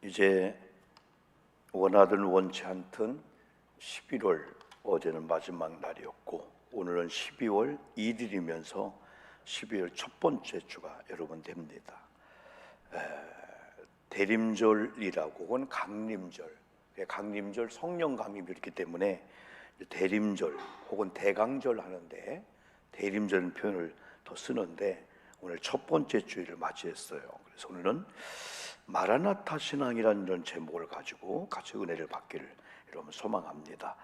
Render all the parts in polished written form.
이제 원하든 원치 않든 11월 어제는 마지막 날이었고 오늘은 12월 1일이면서 12월 첫 번째 주가 여러분 됩니다. 대림절이라고 혹은 강림절, 강림절 성령 강림이 있기 때문에 대림절 혹은 대강절 하는데 대림절 표현을 더 쓰는데 오늘 첫 번째 주일을 맞이했어요. 그래서 오늘은 마라나타 신앙이라는 이런 제목을 가지고 같이 은혜를 받기를 여러분 소망합니다.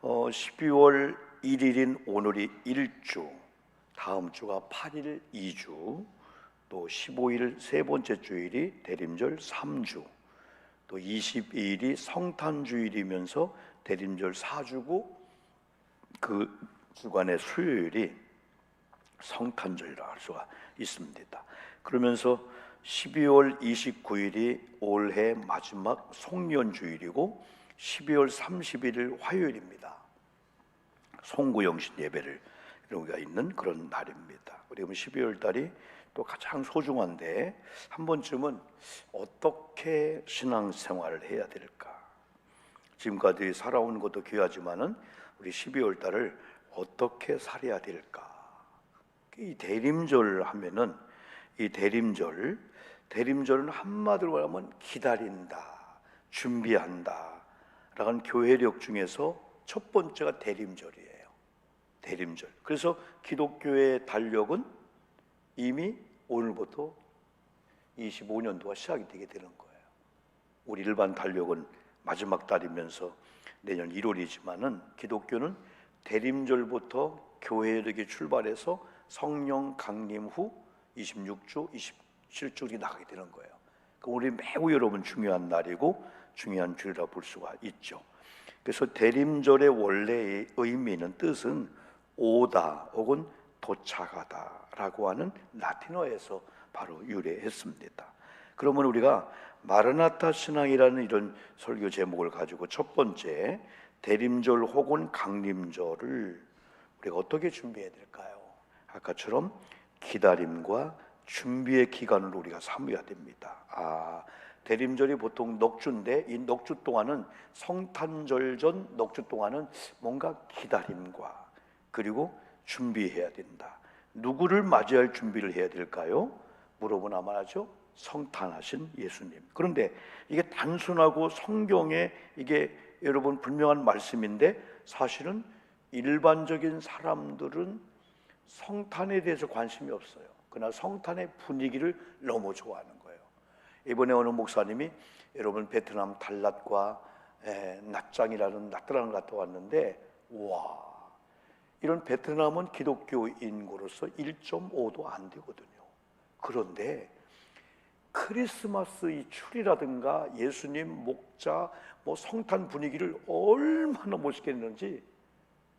12월 1일인 오늘이 1주, 다음 주가 8일 2주, 또 15일 세 번째 주일이 대림절 3주, 또 22일이 성탄주일이면서 대림절 4주고 그 주간의 수요일이 성탄절이라 할 수가 있습니다. 그러면서 12월 29일이 올해 마지막 송년주일이고 12월 31일 화요일입니다. 송구영신 예배를 우리가 있는 그런 날입니다. 그리고 12월 달이 또 가장 소중한데 한 번쯤은 어떻게 신앙생활을 해야 될까? 지금까지 살아온 것도 귀하지만은 우리 12월 달을 어떻게 살아야 될까? 이 대림절 하면은 이 대림절은 한마디로 말하면 기다린다, 준비한다 라는 교회력 중에서 첫 번째가 대림절이에요. 대림절. 그래서 기독교의 달력은 이미 오늘부터 25년도가 시작이 되게 되는 거예요. 우리 일반 달력은 마지막 달이면서 내년 1월이지만은 기독교는 대림절부터 교회력이 출발해서 성령 강림 후 26주, 27주로 나가게 되는 거예요. 우리 매우 여러분 중요한 날이고 중요한 주일이라 볼 수가 있죠. 그래서 대림절의 원래의 의미는 뜻은 오다 혹은 도착하다라고 하는 라틴어에서 바로 유래했습니다. 그러면 우리가 마라나타 신앙이라는 이런 설교 제목을 가지고 첫 번째 대림절 혹은 강림절을 우리가 어떻게 준비해야 될까요? 아까처럼 기다림과 준비의 기간을 우리가 삼어야 됩니다. 대림절이 보통 넉주인데 이 넉주 동안은 성탄절 전 넉주 동안은 뭔가 기다림과 그리고 준비해야 된다. 누구를 맞이할 준비를 해야 될까요? 물어보나 말하죠. 성탄하신 예수님. 그런데 이게 단순하고 성경에 이게 여러분 분명한 말씀인데 사실은 일반적인 사람들은 성탄에 대해서 관심이 없어요. 그러나 성탄의 분위기를 너무 좋아하는 거예요. 이번에 어느 목사님이 여러분 베트남 달랏과 낫짱이라는 나트랑을 갔다 왔는데 와, 이런 베트남은 기독교 인구로서 1.5도 안 되거든요. 그런데 크리스마스 이 추리라든가 예수님 목자 뭐 성탄 분위기를 얼마나 멋있게 했는지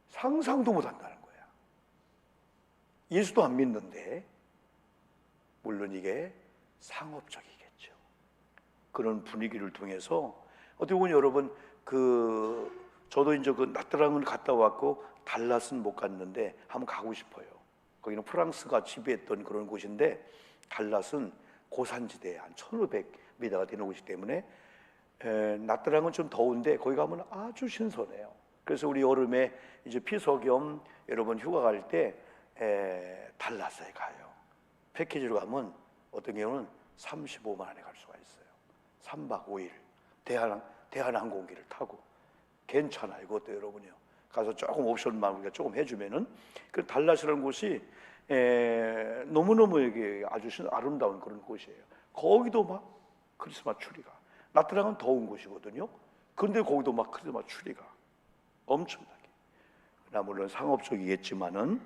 상상도 못 한다는 거예요. 예수도 안 믿는데 물론 이게 상업적이겠죠. 그런 분위기를 통해서 어떻게 보면 여러분 저도 이제 그 나트랑을 갔다 왔고 달랏은 못 갔는데 한번 가고 싶어요. 거기는 프랑스가 지배했던 그런 곳인데 달랏은 고산지대 한 1,500m가 되는 곳이기 때문에 나트랑은 좀 더운데 거기 가면 아주 신선해요. 그래서 우리 여름에 이제 피서 겸 여러분 휴가 갈 때 달랏에 가요. 패키지로 가면 어떤 경우는 35만 원에 갈 수가 있어요. 3박 5일 대한항공기를 타고 괜찮아요. 이것도 여러분이요. 가서 조금 옵션만 우리가 조금 해주면은 그 달랏이라는 곳이 너무너무 이게 아주 아름다운 그런 곳이에요. 거기도 막 크리스마스 추리가 나트랑은 더운 곳이거든요. 그런데 거기도 막 크리스마스 추리가 엄청나게. 그러나 물론 상업적이겠지만은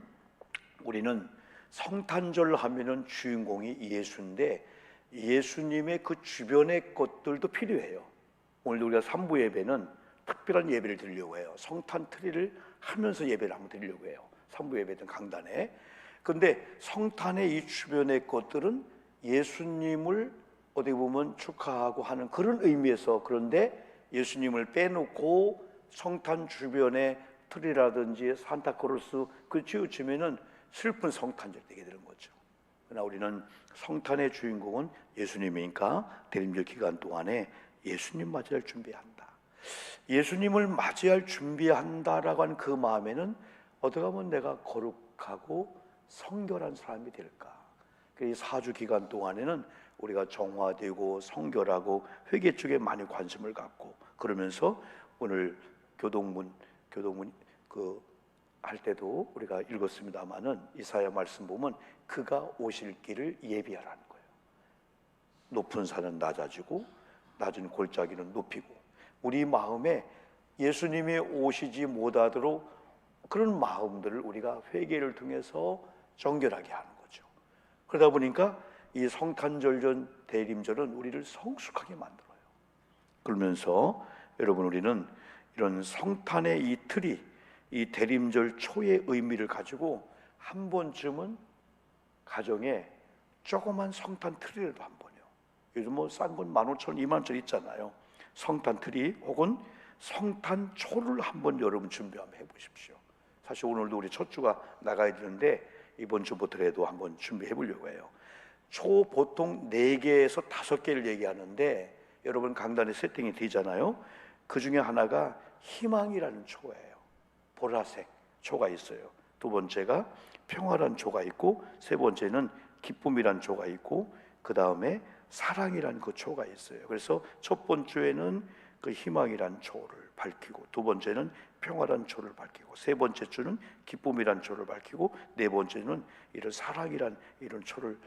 우리는 성탄절 하면은 주인공이 예수인데 예수님의 그 주변의 것들도 필요해요. 오늘 우리가 3부 예배는 특별한 예배를 드리려고 해요. 성탄 트리를 하면서 예배를 한번 드리려고 해요. 3부 예배든 강단에. 그런데 성탄의 이 주변의 것들은 예수님을 어떻게 보면 축하하고 하는 그런 의미에서 그런데 예수님을 빼놓고 성탄 주변의 트리라든지 산타크로스 그 치우치면은 슬픈 성탄절 되게 되는 거죠. 그러나 우리는 성탄의 주인공은 예수님이니까 대림절 기간 동안에 예수님 맞이할 준비한다. 예수님을 맞이할 준비한다라고 하는 그 마음에는 어떻게 하면 내가 거룩하고 성결한 사람이 될까? 이 4주 기간 동안에는 우리가 정화되고 성결하고 회개 쪽에 많이 관심을 갖고, 그러면서 오늘 교동문 그 할 때도 우리가 읽었습니다마는 이사야 말씀 보면 그가 오실 길을 예비하라는 거예요. 높은 산은 낮아지고 낮은 골짜기는 높이고, 우리 마음에 예수님이 오시지 못하도록 그런 마음들을 우리가 회개를 통해서 정결하게 하는 거죠. 그러다 보니까 이 성탄절 전 대림절은 우리를 성숙하게 만들어요. 그러면서 여러분, 우리는 이런 성탄의 이 틀이, 이 대림절 초의 의미를 가지고 한 번쯤은 가정에 조그만 성탄 트리라도 한 번요. 요즘 뭐 싼 건 15,000원, 20,000원 있잖아요. 성탄 트리 혹은 성탄 초를 한번 여러분 준비 한번 해보십시오. 사실 오늘도 우리 첫 주가 나가야 되는데 이번 주부터라도 한번 준비해 보려고 해요. 초 보통 4개에서 5개를 얘기하는데 여러분 강단에 세팅이 되잖아요. 그 중에 하나가 희망이라는 초예요. 보라색 초가 있어요. 두 번째가 평화란 초가 있고, 세 번째는 기쁨이란 초가 있고, 그 다음에 사랑이란 그 초가 있어요. 그래서 첫 번째는 그 희망이란 초를 밝히고, 두 번째는 평화란 초를 밝히고, 세 번째 주는 기쁨이란 초를 밝히고, 네 번째는 이런 사랑이란 이런 초를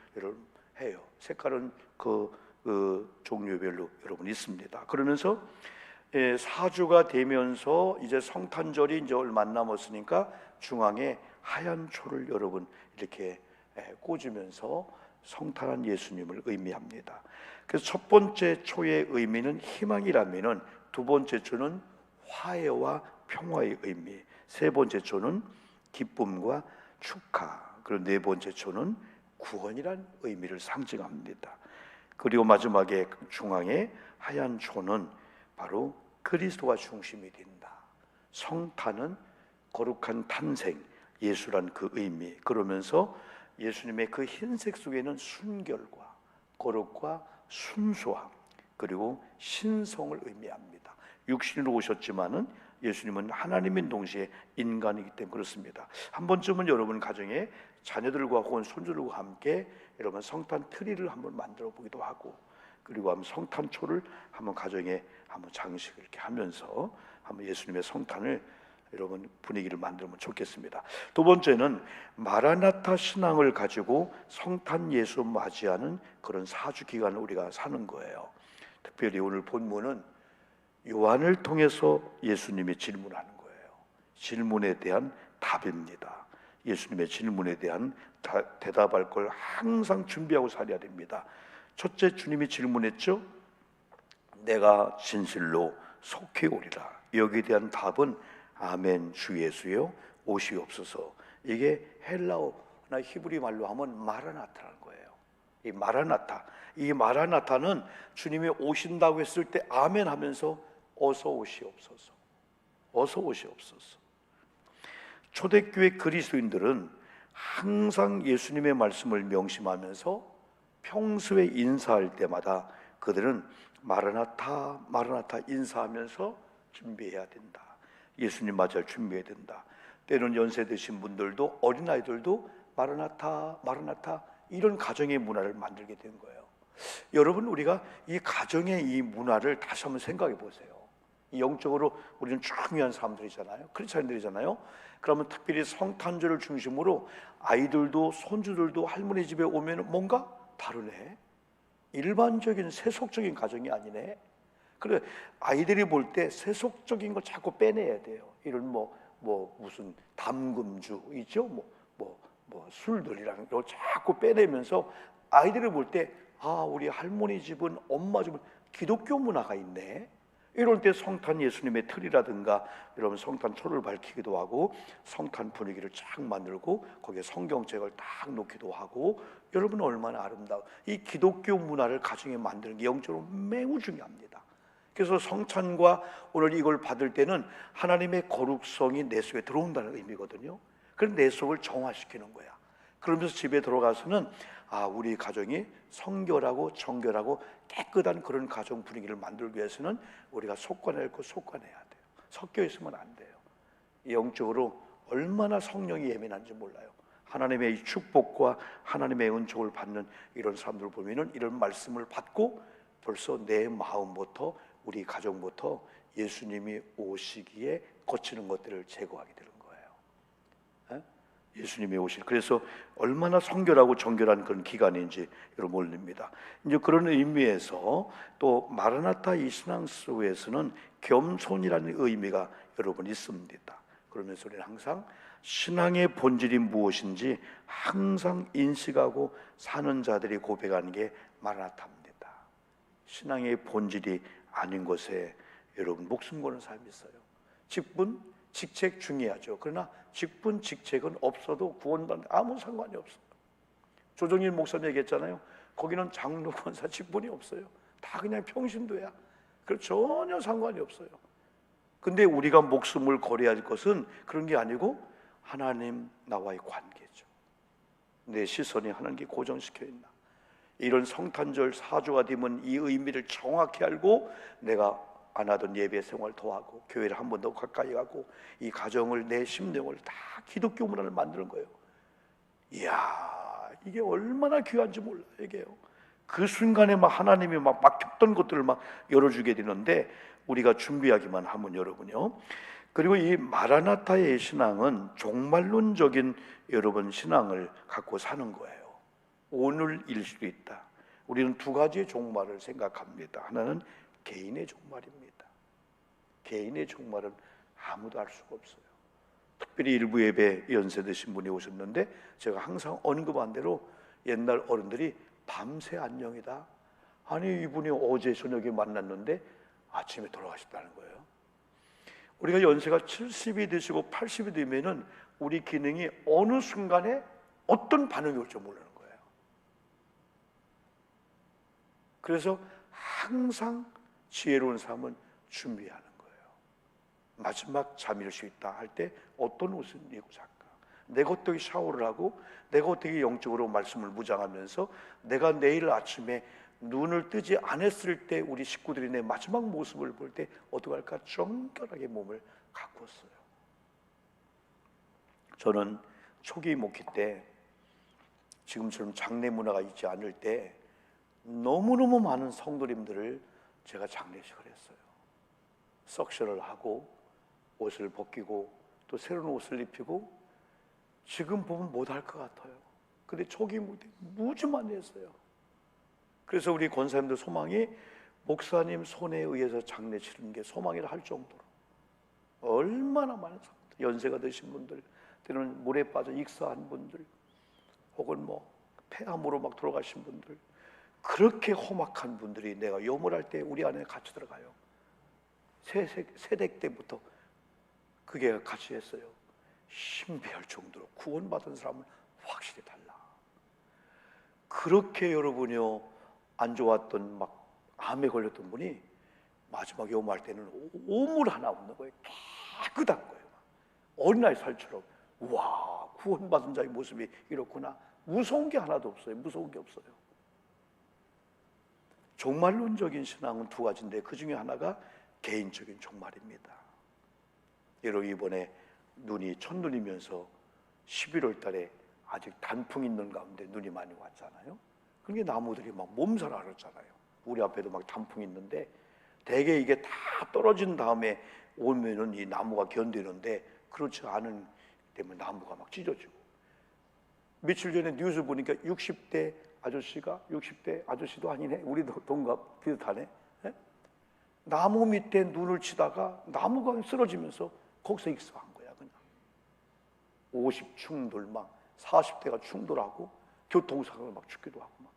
해요. 색깔은 그 종류별로 여러분 있습니다. 그러면서 4주가 되면서 이제 성탄절이 이제 얼마 안 남았으니까 중앙에 하얀 초를 여러분 이렇게 꽂으면서 성탄한 예수님을 의미합니다. 그래서 첫 번째 초의 의미는 희망이라면은, 두 번째 초는 화해와 평화의 의미, 세 번째 초는 기쁨과 축하, 그리고 네 번째 초는 구원이란 의미를 상징합니다. 그리고 마지막에 중앙에 하얀 초는 바로 그리스도가 중심이 된다. 성탄은 거룩한 탄생, 예수란 그 의미. 그러면서 예수님의 그 흰색 속에는 순결과 거룩과 순수함, 그리고 신성을 의미합니다. 육신으로 오셨지만은 예수님은 하나님인 동시에 인간이기 때문에 그렇습니다. 한 번쯤은 여러분 가정에 자녀들과 혹은 손주들과 함께 여러분 성탄 트리를 한번 만들어 보기도 하고, 그리고 한번 성탄초를 한번 가정에 한번 장식을 이렇게 하면서 한번 예수님의 성탄을 여러분 분위기를 만들면 좋겠습니다. 두 번째는 마라나타 신앙을 가지고 성탄 예수 맞이하는 그런 4주 기간을 우리가 사는 거예요. 특별히 오늘 본문은 요한을 통해서 예수님이 질문하는 거예요. 질문에 대한 답입니다. 예수님의 질문에 대한 대답할 걸 항상 준비하고 살아야 됩니다. 첫째, 주님이 질문했죠. 내가 진실로 속히 오리라. 여기에 대한 답은 아멘 주 예수여 오시옵소서. 이게 헬라어나 히브리 말로 하면 마라나타라는 거예요. 이 마라나타는 주님이 오신다고 했을 때 아멘 하면서 어서 오시옵소서, 어서 오시옵소서. 초대교회 그리스도인들은 항상 예수님의 말씀을 명심하면서 평소에 인사할 때마다 그들은 마라나타 마라나타 인사하면서 준비해야 된다. 예수님 맞이할 준비해야 된다. 때로는 연세 드신 분들도 어린아이들도 마라나타 마라나타 이런 가정의 문화를 만들게 된 거예요. 여러분, 우리가 이 가정의 이 문화를 다시 한번 생각해 보세요. 영적으로 우리는 중요한 사람들이잖아요. 크리스찬들이잖아요. 그러면 특별히 성탄절을 중심으로 아이들도 손주들도 할머니 집에 오면 뭔가 다르네. 일반적인 세속적인 가정이 아니네. 그래, 아이들이 볼 때 세속적인 걸 자꾸 빼내야 돼요. 이런 무슨 담금주 있죠? 술들이랑 이걸 자꾸 빼내면서 아이들을 볼 때 우리 할머니 집은 엄마 집은 기독교 문화가 있네. 이럴 때 성탄 예수님의 틀이라든가 여러분 성탄 초를 밝히기도 하고 성탄 분위기를 쫙 만들고 거기에 성경책을 딱 놓기도 하고, 여러분 얼마나 아름다워. 이 기독교 문화를 가정에 만드는 게 영적으로 매우 중요합니다. 그래서 성찬과 오늘 이걸 받을 때는 하나님의 거룩성이 내 속에 들어온다는 의미거든요. 그래서 내 속을 정화시키는 거야. 그러면서 집에 들어가서는 우리 가정이 성결하고 정결하고 깨끗한 그런 가정 분위기를 만들기 위해서는 우리가 속관해야 돼요. 섞여 있으면 안 돼요. 영적으로 얼마나 성령이 예민한지 몰라요. 하나님의 이 축복과 하나님의 은총을 받는 이런 사람들 보면은 이런 말씀을 받고 벌써 내 마음부터, 우리 가정부터 예수님이 오시기에 거치는 것들을 제거하게 되는 거예요. 예수님이 오실, 그래서 얼마나 성결하고 정결한 그런 기간인지 여러분 몰립니다. 이제 그런 의미에서 또 마라나타 이 신앙 속에서는 겸손이라는 의미가 여러분 있습니다. 그러면서 우리는 항상 신앙의 본질이 무엇인지 항상 인식하고 사는 자들이 고백하는 게 마라나타입니다. 신앙의 본질이 아닌 것에 여러분 목숨 거는 사람이 있어요. 직분, 직책 중요하죠. 그러나 직분, 직책은 없어도 구원받는 아무 상관이 없어요. 조정일 목사님 얘기했잖아요. 거기는 장로, 권사 직분이 없어요. 다 그냥 평신도야. 그 전혀 상관이 없어요. 근데 우리가 목숨을 걸어야 할 것은 그런 게 아니고 하나님 나와의 관계죠. 내 시선이 하나님께 고정시켜 있나. 이런 성탄절 사주가 되면 이 의미를 정확히 알고 내가 안 하던 예배 생활 더 하고 교회를 한 번 더 가까이 가고 이 가정을, 내 심령을 다 기독교 문화를 만드는 거예요. 이야, 이게 얼마나 귀한지 몰라요. 이게요. 그 순간에 막 하나님이 막 막혔던 것들을 막 열어주게 되는데 우리가 준비하기만 하면 여러분요. 그리고 이 마라나타의 신앙은 종말론적인 여러분 신앙을 갖고 사는 거예요. 오늘일 수도 있다. 우리는 두 가지의 종말을 생각합니다. 하나는 개인의 종말입니다. 개인의 종말은 아무도 알 수가 없어요. 특별히 일부 예배 연세 드신 분이 오셨는데 제가 항상 언급한 대로 옛날 어른들이 밤새 안녕이다. 아니 이분이 어제 저녁에 만났는데 아침에 돌아가셨다는 거예요. 우리가 연세가 70이 되시고 80이 되면은 우리 기능이 어느 순간에 어떤 반응이 올지 모르는 거예요. 그래서 항상 지혜로운 삶은 준비하는 거예요. 마지막 잠일 수 있다 할 때 어떤 옷을 입고 잘까? 내가 어떻게 샤워를 하고 내가 어떻게 영적으로 말씀을 묵상하면서 내가 내일 아침에 눈을 뜨지 않았을 때 우리 식구들이 내 마지막 모습을 볼 때 어떻게 할까? 정결하게 몸을 가꾸었어요. 저는 초기 목회 때 지금처럼 장례 문화가 있지 않을 때 너무너무 많은 성도님들을 제가 장례식을 했어요. 석션을 하고 옷을 벗기고 또 새로운 옷을 입히고 지금 보면 못할 것 같아요. 근데 초기 목회 무지 많이 했어요. 그래서 우리 권사님들 소망이 목사님 손에 의해서 장례 치르는 게 소망이라 할 정도로 얼마나 많은 사람들, 연세가 드신 분들, 때로는 물에 빠져 익사한 분들, 혹은 뭐 폐암으로 막 돌아가신 분들, 그렇게 험악한 분들이 내가 요물할 때 우리 안에 같이 들어가요. 세대 때부터 그게 같이 했어요. 신비할 정도로 구원받은 사람은 확실히 달라. 그렇게 여러분이요 안 좋았던 막 암에 걸렸던 분이 마지막 요무할 때는 오물 하나 없는 거예요. 깨끗한 거예요. 어린아이 살처럼. 와, 구원받은 자의 모습이 이렇구나. 무서운 게 하나도 없어요. 무서운 게 없어요. 종말론적인 신앙은 두 가지인데 그 중에 하나가 개인적인 종말입니다. 여러분 이번에 눈이 첫눈이면서 11월 달에 아직 단풍 있는 가운데 눈이 많이 왔잖아요. 그러니까 나무들이 막 몸살 앓았잖아요. 우리 앞에도 막 단풍 있는데 대개 이게 다 떨어진 다음에 오면은 이 나무가 견디는데 그렇지 않은 때문에 나무가 막 찢어지고. 며칠 전에 뉴스 보니까 60대 아저씨가 60대 아저씨도 아니네. 우리도 동갑 비슷하네. 네? 나무 밑에 눈을 치다가 나무가 쓰러지면서 거기서 익사한 거야. 그냥 50 충돌 막 40대가 충돌하고 교통사고를 막 죽기도 하고 막.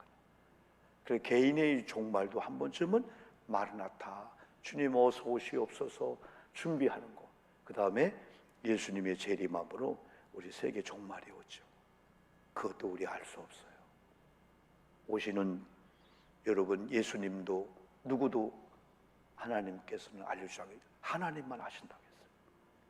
그래 개인의 종말도 한 번쯤은 마르나타 주님 어서 오시옵소서 준비하는 거. 그 다음에 예수님의 재림함으로 우리 세계 종말이 오죠. 그것도 우리 알 수 없어요. 오시는 여러분 예수님도 누구도 하나님께서는 알려주지 않아요. 하나님만 아신다고 했어요.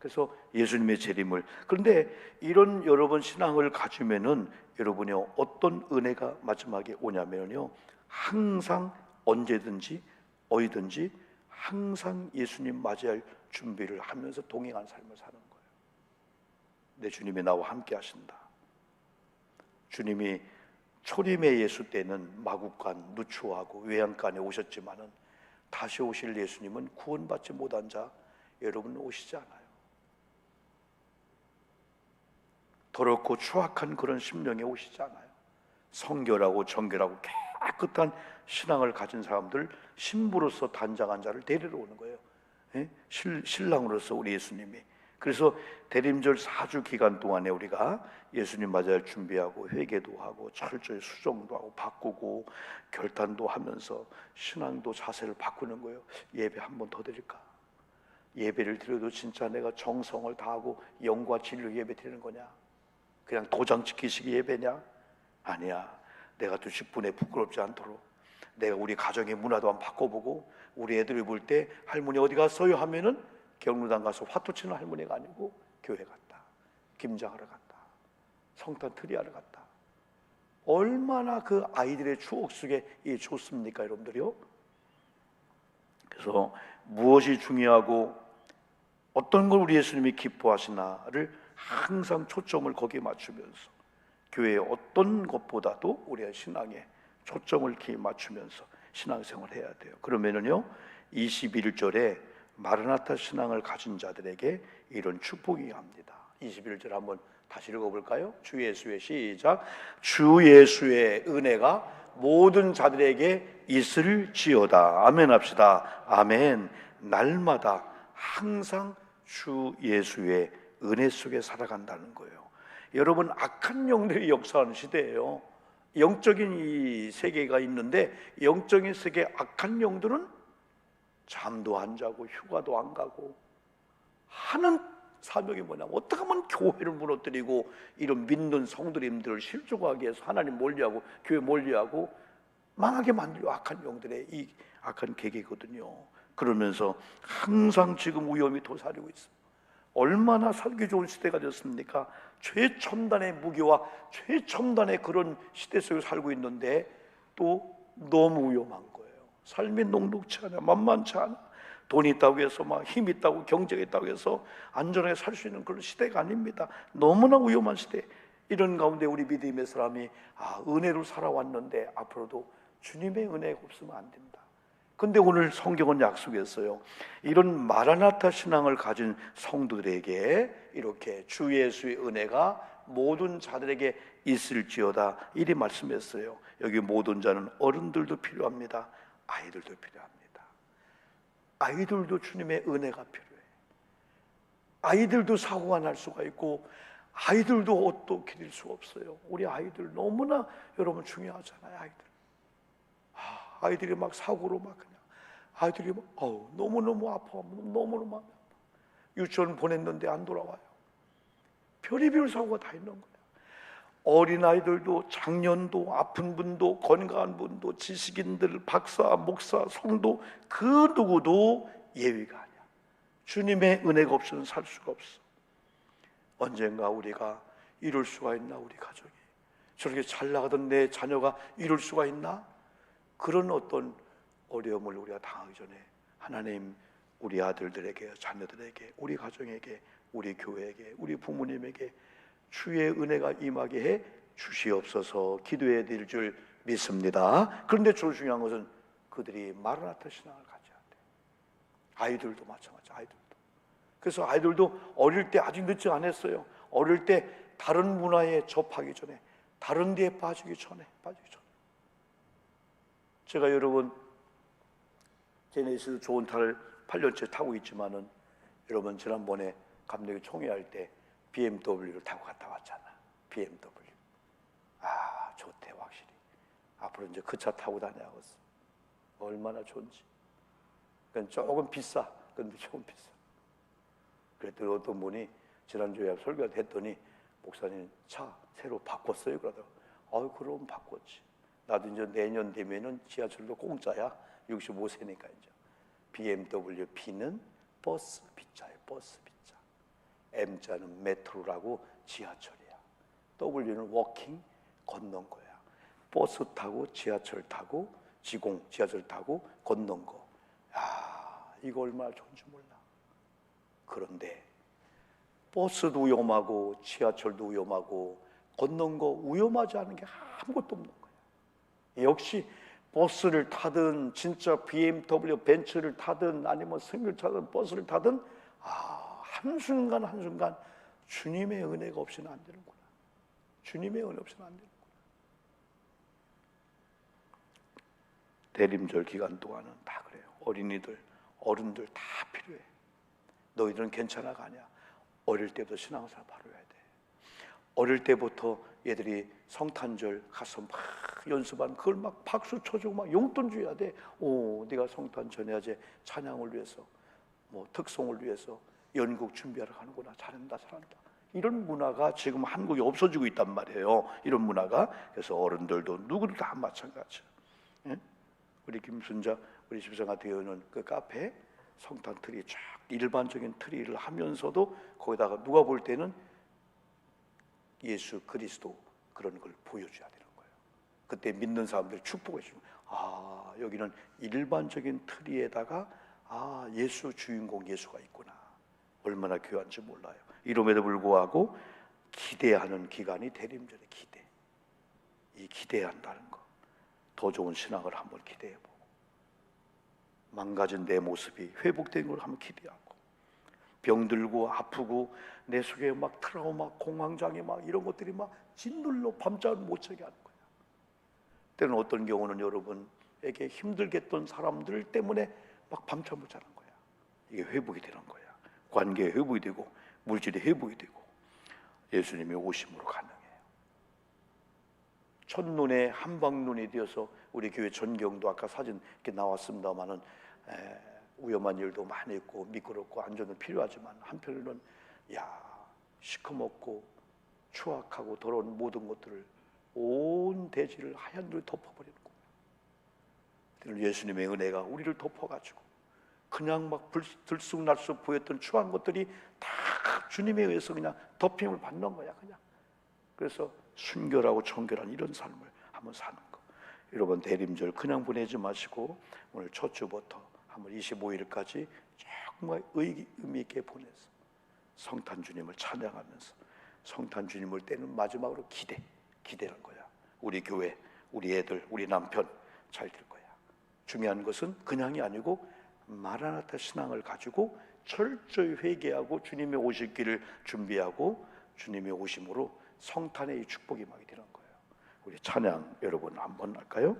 그래서 예수님의 재림을. 그런데 이런 여러분 신앙을 가지면은 여러분이요 어떤 은혜가 마지막에 오냐면요 항상 언제든지 어디든지 항상 예수님 맞이할 준비를 하면서 동행한 삶을 사는 거예요. 내 주님이 나와 함께 하신다. 주님이 초림의 예수 때는 마국간, 누추하고 외양간에 오셨지만은 다시 오실 예수님은 구원받지 못한 자 여러분 오시지 않아요. 더럽고 추악한 그런 심령에 오시지 않아요. 성결하고 정결하고 깨끗한 신앙을 가진 사람들, 신부로서 단장한 자를 데리러 오는 거예요. 예? 신랑으로서 우리 예수님이. 그래서 대림절 4주 기간 동안에 우리가 예수님 맞이할 준비하고 회개도 하고 철저히 수정도 하고 바꾸고 결단도 하면서 신앙도 자세를 바꾸는 거예요. 예배 한 번 더 드릴까? 예배를 드려도 진짜 내가 정성을 다하고 영과 진리로 예배 드리는 거냐? 그냥 도장 찍히시기 예배냐? 아니야. 내가 90분에 부끄럽지 않도록 내가 우리 가정의 문화도 한번 바꿔보고 우리 애들이 볼 때 할머니 어디 갔어요? 하면은 경로당 가서 화투 치는 할머니가 아니고 교회 갔다, 김장하러 갔다, 성탄 트리하러 갔다. 얼마나 그 아이들의 추억 속에 이 좋습니까 여러분들이요? 그래서 무엇이 중요하고 어떤 걸 우리 예수님이 기뻐하시나를 항상 초점을 거기에 맞추면서 교회의 어떤 것보다도 우리의 신앙에 초점을 이렇게 맞추면서 신앙생활을 해야 돼요. 그러면은요 21절에 마르나타 신앙을 가진 자들에게 이런 축복이 합니다. 21절 한번 다시 읽어볼까요? 주 예수의 시작. 주 예수의 은혜가 모든 자들에게 있을지어다. 아멘 합시다. 아멘. 날마다 항상 주 예수의 은혜 속에 살아간다는 거예요. 여러분 악한 영들이 역사하는 시대예요. 영적인 이 세계가 있는데 영적인 세계 악한 영들은 잠도 안 자고 휴가도 안 가고 하는 사명이 뭐냐면 어떻게 하면 교회를 무너뜨리고 이런 믿는 성도님들을 실족하게 해서 하나님 멀리하고 교회 멀리하고 망하게 만들려 악한 영들의 이 악한 계기거든요. 그러면서 항상 지금 위험이 도사리고 있습니다. 얼마나 살기 좋은 시대가 됐습니까? 최첨단의 무기와 최첨단의 그런 시대 속에 살고 있는데 또 너무 위험한 거예요. 삶이 녹록치 않아, 만만치 않아. 돈이 있다고 해서 막 힘 있다고 경제가 있다고 해서 안전하게 살 수 있는 그런 시대가 아닙니다. 너무나 위험한 시대. 이런 가운데 우리 믿음의 사람이 은혜로 살아왔는데 앞으로도 주님의 은혜가 없으면 안 된다. 근데 오늘 성경은 약속했어요. 이런 마라나타 신앙을 가진 성도들에게 이렇게 주 예수의 은혜가 모든 자들에게 있을지어다 이리 말씀했어요. 여기 모든 자는 어른들도 필요합니다. 아이들도 필요합니다. 아이들도 주님의 은혜가 필요해. 아이들도 사고가 날 수가 있고 아이들도 옷도 기를 수가 없어요. 우리 아이들 너무나 여러분 중요하잖아요. 아이들이 막 사고로 막 그냥 아이들이 막 너무너무 아파. 너무너무 마음이 아파. 유치원 보냈는데 안 돌아와요. 별의별 사고가 다 있는 거예요. 어린아이들도 장년도 아픈 분도 건강한 분도 지식인들 박사 목사 성도 그 누구도 예외가 아니야. 주님의 은혜가 없이는 살 수가 없어. 언젠가 우리가 이룰 수가 있나? 우리 가족이 저렇게 잘 나가던 내 자녀가 이룰 수가 있나? 그런 어떤 어려움을 우리가 당하기 전에 하나님 우리 아들들에게 자녀들에게 우리 가정에게 우리 교회에게 우리 부모님에게 주의 은혜가 임하게 해 주시옵소서 기도해야 될 줄 믿습니다. 그런데 제일 중요한 것은 그들이 마라나타 신앙을 가져야 돼. 아이들도 마찬가지. 아이들도. 그래서 아이들도 어릴 때 아직 늦지 않았어요. 어릴 때 다른 문화에 접하기 전에 다른 데에 빠지기 전에 제가 여러분 제네시스 좋은 차를 8년째 타고 있지만은 여러분 지난번에 감독이 총회할 때 BMW를 타고 갔다 왔잖아. BMW. 좋대 확실히. 앞으로 이제 그 차 타고 다녀야겠어. 얼마나 좋은지. 그러니까 조금 비싸. 근데 조금 비싸. 그랬더니 어떤 분이 지난주에 설교를 했더니 목사님 차 새로 바꿨어요? 그러더라고. 그럼 바꿨지. 나도 이제 내년 되면은 지하철도 공짜야. 65세니까 이제. BMW B는 버스 B자예요. 버스 B자. M자는 메트로라고 지하철이야. W는 워킹, 걷는 거야. 버스 타고 지하철 타고 지공 지하철 타고 걷는 거. 야, 이거 얼마나 좋은지 몰라. 그런데 버스도 위험하고 지하철도 위험하고 걷는 거 위험하지 않은 게 아무것도 없는 거야. 역시 버스를 타든 진짜 BMW 벤츠를 타든 아니면 승용차든 버스를 타든 한순간 한순간 주님의 은혜가 없이는 안 되는구나. 주님의 은혜 없이는 안 되는구나. 대림절 기간 동안은 다 그래요. 어린이들, 어른들 다 필요해. 너희들은 괜찮아가 아니야. 어릴 때부터 신앙생활 바로 해야 돼. 어릴 때부터 얘들이 성탄절 가서 막 연습한 그걸 막 박수 쳐주고 막 용돈 줘야 돼. 오, 네가 성탄 전해야지. 찬양을 위해서, 뭐 특송을 위해서 연극 준비하러 가는구나. 잘한다, 잘한다. 이런 문화가 지금 한국에 없어지고 있단 말이에요. 이런 문화가. 그래서 어른들도 누구도 다 마찬가지야. 예? 우리 김순자 우리 집사람 같은 경우는 그 카페에 성탄 트리 쫙 일반적인 트리를 하면서도 거기다가 누가 볼 때는 예수 그리스도 그런 걸 보여줘야 되는 거예요. 그때 믿는 사람들이 축복해 주는 거예요. 여기는 일반적인 트리에다가 예수 주인공 예수가 있구나. 얼마나 귀한지 몰라요. 이름에도 불구하고 기대하는 기간이 대림절의 기대. 이 기대한다는 거. 더 좋은 신앙을 한번 기대해보고 망가진 내 모습이 회복된 걸 한번 기대하고 병들고 아프고 내 속에 막 트라우마, 공황장애 막 이런 것들이 막 짓눌러 밤잠을 못 자게 하는 거야. 때는 어떤 경우는 여러분에게 힘들게 했던 사람들 때문에 막 밤잠 못 자는 거야. 이게 회복이 되는 거야. 관계 회복이 되고 물질이 회복이 되고 예수님의 오심으로 가능해요. 첫눈에 한방눈이 되어서 우리 교회 전경도 아까 사진 이렇게 나왔습니다마는 위험한 일도 많이 있고 미끄럽고 안전은 필요하지만 한편으로는 시커멓고 추악하고 더러운 모든 것들을 온 대지를 하얀 눈이 덮어버리는 거예요. 예수님의 은혜가 우리를 덮어가지고 그냥 막 들쑥날쑥 보였던 추한 것들이 다 주님에 의해서 그냥 덮임을 받는 거야. 그냥. 그래서 순결하고 청결한 이런 삶을 한번 사는 거. 여러분 대림절 그냥 보내지 마시고 오늘 첫 주부터 한번 25일까지 정말 의미 있게 보내서 성탄 주님을 찬양하면서 성탄 주님을 때는 마지막으로 기대는 거야. 우리 교회, 우리 애들, 우리 남편 잘 될 거야. 중요한 것은 그냥이 아니고 마라나타 신앙을 가지고 철저히 회개하고 주님의 오실 길을 준비하고 주님의 오심으로 성탄의 이 축복이 임하게 되는 거예요. 우리 찬양 여러분 한번 할까요?